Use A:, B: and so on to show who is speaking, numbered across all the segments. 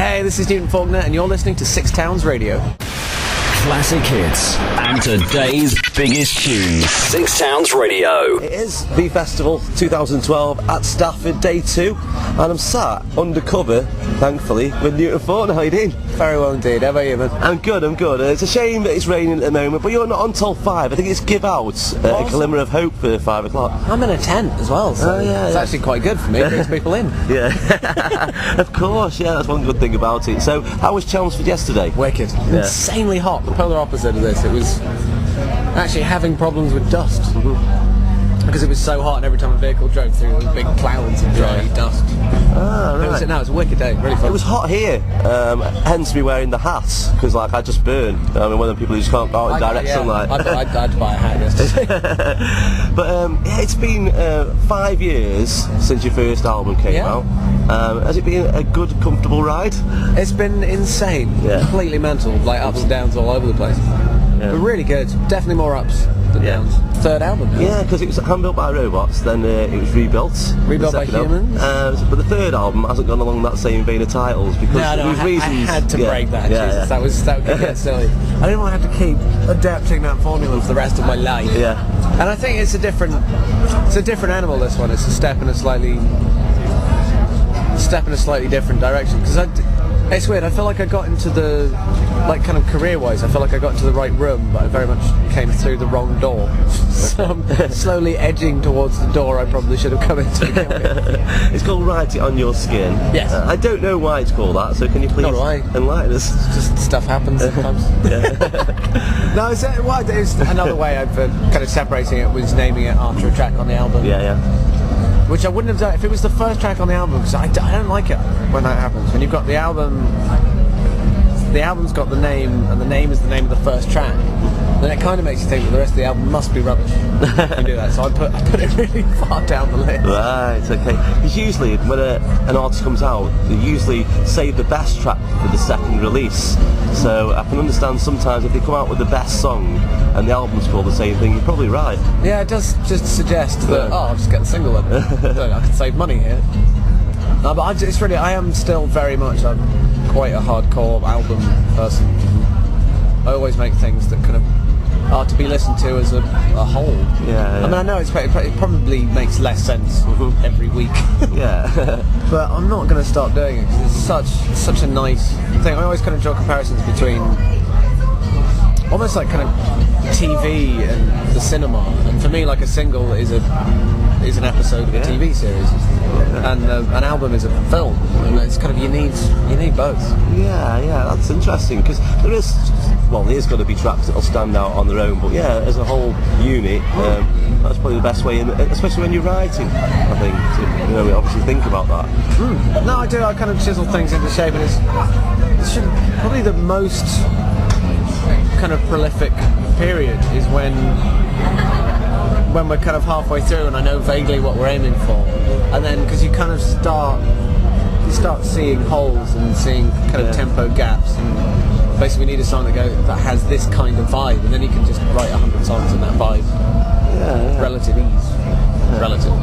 A: Hey, this is Newton Faulkner, and you're listening to Six Towns Radio.
B: Classic hits and today's biggest tunes. Six Towns Radio.
C: It is the Festival 2012 at Stafford, day 2, and I'm sat undercover, thankfully, with Newton Faulkner. How you doing?
A: Very well indeed. How about you, man?
C: I'm good. It's a shame that it's raining at the moment, but you're not on till 5. I think it's give out a glimmer of hope for 5 o'clock.
A: I'm in a tent as well, so it's actually quite good for me. It brings people in.
C: Yeah. Of course, yeah, that's one good thing about it. So, how was Chelmsford yesterday?
A: Wicked. Yeah. Insanely hot. The polar opposite of this. It was actually having problems with dust. Because it was so hot, and every time a vehicle drove through, there were big clouds of dry dust.
C: Ah, right.
A: It was a wicked day, really fun.
C: It was hot here, hence me wearing the hat, because I just burn. I'm one of the people who just can't go out in direct sunlight.
A: I had to buy a hat yesterday.
C: But it's been 5 years since your first album came out. Has it been a good, comfortable ride?
A: It's been insane, completely mental, like ups and downs all over the place. But really good, definitely more ups than downs. Third album.
C: Yeah, because it was hand-built by robots, then it was rebuilt
A: by humans.
C: But the third album hasn't gone along that same vein of titles because
A: I had to break that. Jesus, that would get silly. I didn't want to have to keep adapting that formula for the rest of my life.
C: Yeah,
A: and I think it's a different animal. This one, it's a step in a slightly different direction. Because it's weird. I feel like I got into the, kind of career-wise, I feel like I got into the right room, but I very much came through the wrong door. So I'm slowly edging towards the door I probably should have come into.
C: It's called Write It On Your Skin.
A: Yes.
C: I don't know why it's called that, so can you please enlighten us?
A: Just stuff happens sometimes. No, it's another way of kind of separating it was naming it after a track on the album. Which I wouldn't have done if it was the first track on the album, because I don't like it when that happens. When you've got the album's got the name, and the name is the name of the first track, then it kind of makes you think that the rest of the album must be rubbish if you do that. So I put it really far down the list.
C: Right, okay. Because usually when an artist comes out, they usually save the best track for the second release. So I can understand sometimes if they come out with the best song and the album's called the same thing, you're probably right.
A: Yeah, it does just suggest that, I'll just get the single then. I can save money here. No, but I am still very much, I'm quite a hardcore album person. I always make things that kind of are to be listened to as a whole.
C: Yeah.
A: I mean, I know it probably makes less sense every week. But I'm not going to stop doing it because it's such a nice thing. I always kind of draw comparisons between almost like kind of TV and the cinema. And for me, like a single is an episode of a TV series, and an album is a film. And it's kind of you need both.
C: Yeah, that's interesting because there is going to be tracks that'll stand out on their own, but as a whole unit, that's probably the best way, especially when you're writing, I think, to obviously think about that.
A: No, I do. I kind of chisel things into shape, and it's probably the most kind of prolific period is when we're kind of halfway through and I know vaguely what we're aiming for, and then because you kind of start seeing holes and seeing kind of tempo gaps, and basically we need a song that has this kind of vibe, and then you can just write 100 songs in that vibe. Relative ease. Relative.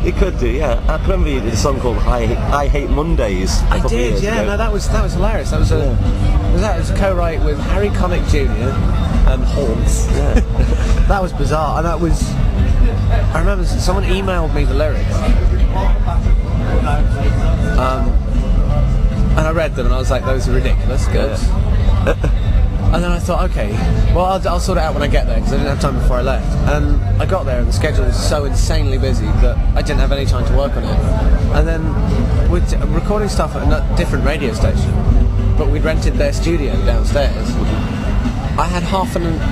C: You could do, I can remember you did a song called I Hate Mondays.
A: I did, no, that was hilarious. That was a co-write with Harry Connick Jr. and Horns. That was bizarre, and I remember someone emailed me the lyrics, and I read them and I was like, those are ridiculous, good. And then I thought, okay, well I'll sort it out when I get there, because I didn't have time before I left. And I got there and the schedule was so insanely busy that I didn't have any time to work on it. And then with recording stuff at a different radio station, but we'd rented their studio downstairs, I had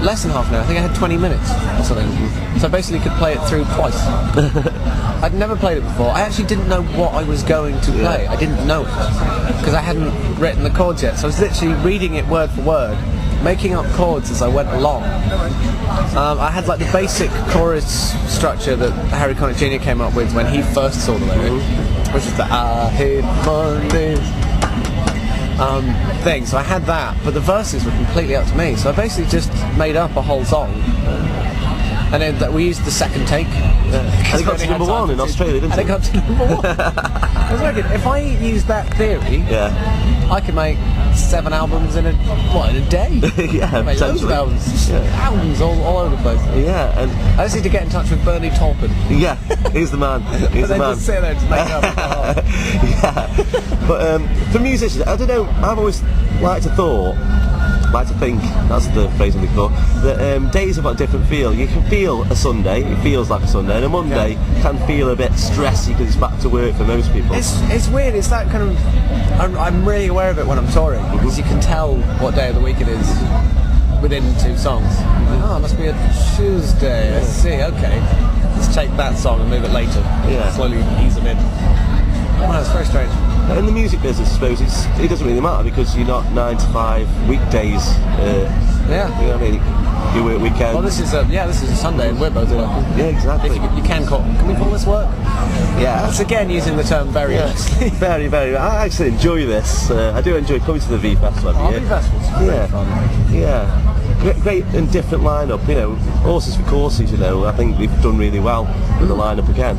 A: less than half an hour, I think I had 20 minutes or something. So I basically could play it through twice. I'd never played it before. I actually didn't know what I was going to play. I didn't know it, because I hadn't written the chords yet. So I was literally reading it word for word, making up chords as I went along. I had like the basic chorus structure that Harry Connick Jr. came up with when he first saw the lyric, which is the I hate Mondays thing. So I had that, but the verses were completely up to me. So I basically just made up a whole song And then we used the second take.
C: And it got to number 1 in Australia, didn't
A: and it got to number 1. I was thinking, if I use that theory, I could make 7 albums in a day.
C: Yeah,
A: make loads of albums. Albums all over the place.
C: Yeah, and
A: I just need to get in touch with Bernie Taupin.
C: yeah, he's the man. He's the
A: And then
C: man.
A: just sit there and just make up.
C: Yeah, but for musicians, I don't know. I've always like to think, that's the phrase I'm looking for, that days have got a different feel. You can feel a Sunday, it feels like a Sunday, and a Monday can feel a bit stressy because it's back to work for most people.
A: It's weird, it's that kind of... I'm really aware of it when I'm touring, because you can tell what day of the week it is within 2 songs. Oh, it must be a Tuesday, I see, okay. Let's take that song and move it later.
C: Yeah.
A: Slowly ease them in. Well, it's very strange.
C: In the music business, I suppose, it doesn't really matter because you're not 9 to 5 weekdays.
A: Yeah.
C: You know what I mean? You work weekends.
A: Well, this is a Sunday and we're both working.
C: Yeah, exactly.
A: If you can we call this work?
C: Yeah.
A: That's again using the term very loosely.
C: Very, very. I actually enjoy this. I do enjoy coming to the V Festival every year.
A: V Festival's very fun.
C: Yeah. Great and different lineup. You know, horses for courses. You know, I think they've done really well with the lineup again.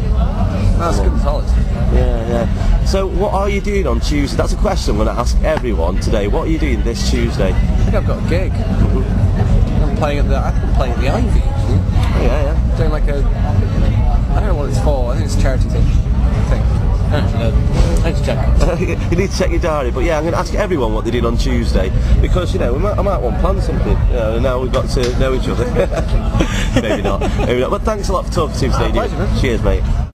A: That's good and solid.
C: Yeah. So, what are you doing on Tuesday? That's a question I'm going to ask everyone today. What are you doing this Tuesday?
A: I think I've got a gig. I'm playing at the Ivy.
C: Yeah.
A: Doing like I don't know what it's for. I think it's a charity thing. I need to check.
C: You need to check your diary, but yeah, I'm going to ask everyone what they did on Tuesday because I might want to plan something. Now we've got to know each other. Maybe not. But thanks a lot for talking to me today.
A: Pleasure, man.
C: Cheers, mate.